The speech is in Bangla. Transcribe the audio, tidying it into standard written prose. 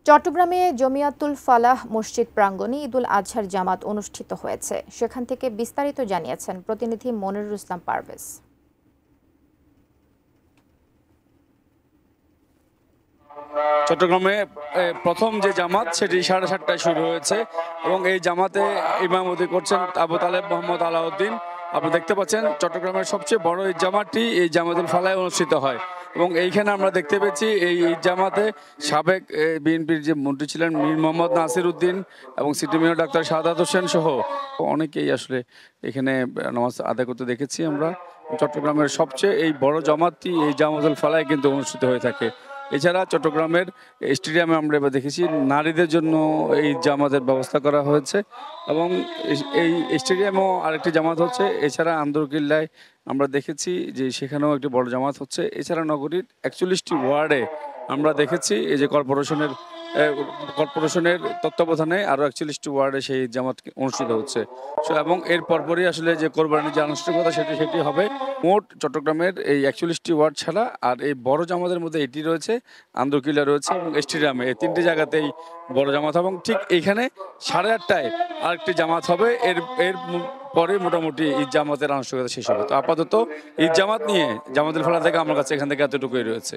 চট্টগ্রামে জমিয়াতুল ফালাহ মসজিদ প্রাঙ্গণে ঈদুল আজহার জামাত অনুষ্ঠিত হয়েছে। সেখান থেকে বিস্তারিত জানিয়েছেন প্রতিনিধি মনিরুল ইসলাম পারভেজ। চট্টগ্রামে প্রথম যে জামাত সেটি 7:30টায় শুরু হয়েছে এবং এই জামাতে ইমামতি করছেন আবু তালেব মোহাম্মদ আলাউদ্দিন। আপনি দেখতে পাচ্ছেন চট্টগ্রামের সবচেয়ে বড় এই জামাতটি এই জামাতুল ফালায় অনুষ্ঠিত হয় এবং এইখানে আমরা দেখতে পেয়েছি এই জামাতে সাবেক বিএনপির যে মন্ত্রী ছিলেন মীর মোহাম্মদ নাসির উদ্দিন এবং city mayor doctor Shahadat Hossain সহ অনেকেই আসলে এখানে নামাজ আদায় করতে দেখেছি আমরা। চট্টগ্রামের সবচেয়ে এই বড় জামাতটি এই জামাতুল ফালায় কিন্তু অনুষ্ঠিত হয়ে থাকে। এছাড়া চট্টগ্রামের স্টেডিয়ামে আমরা এবার দেখেছি নারীদের জন্য এই জামাতের ব্যবস্থা করা হয়েছে এবং এই স্টেডিয়ামেও আরেকটি জামাত হচ্ছে। এছাড়া আন্দরকিল্লায় আমরা দেখেছি যে সেখানেও একটি বড় জামাত হচ্ছে। এছাড়া নগরীর 41টি ওয়ার্ডে আমরা দেখেছি এই যে কর্পোরেশনের তত্ত্বাবধানে আরও 41টি ওয়ার্ডে সেই জামাত অনুষ্ঠিত হচ্ছে। এবং এর পরপরই আসলে যে কোরবানির যে আনুষ্ঠানিকতা সেটি হবে। মোট চট্টগ্রামের এই 41টি ওয়ার্ড ছাড়া আর এই বড় জামাতের মধ্যে এটি রয়েছে, আন্দরকিল্লা রয়েছে এবং স্টেডিয়ামে, এই তিনটি জায়গাতেই বড় জামাত এবং ঠিক এখানে 8:30টায় আরেকটি জামাত হবে। এর পরে মোটামুটি ঈদ জামাতের আনুষ্ঠানিকতা শেষ হবে। তো আপাতত ঈদ জামাত নিয়ে জামাতুল ফালাহ থেকে আমার কাছে এখান থেকে এতটুকুই রয়েছে।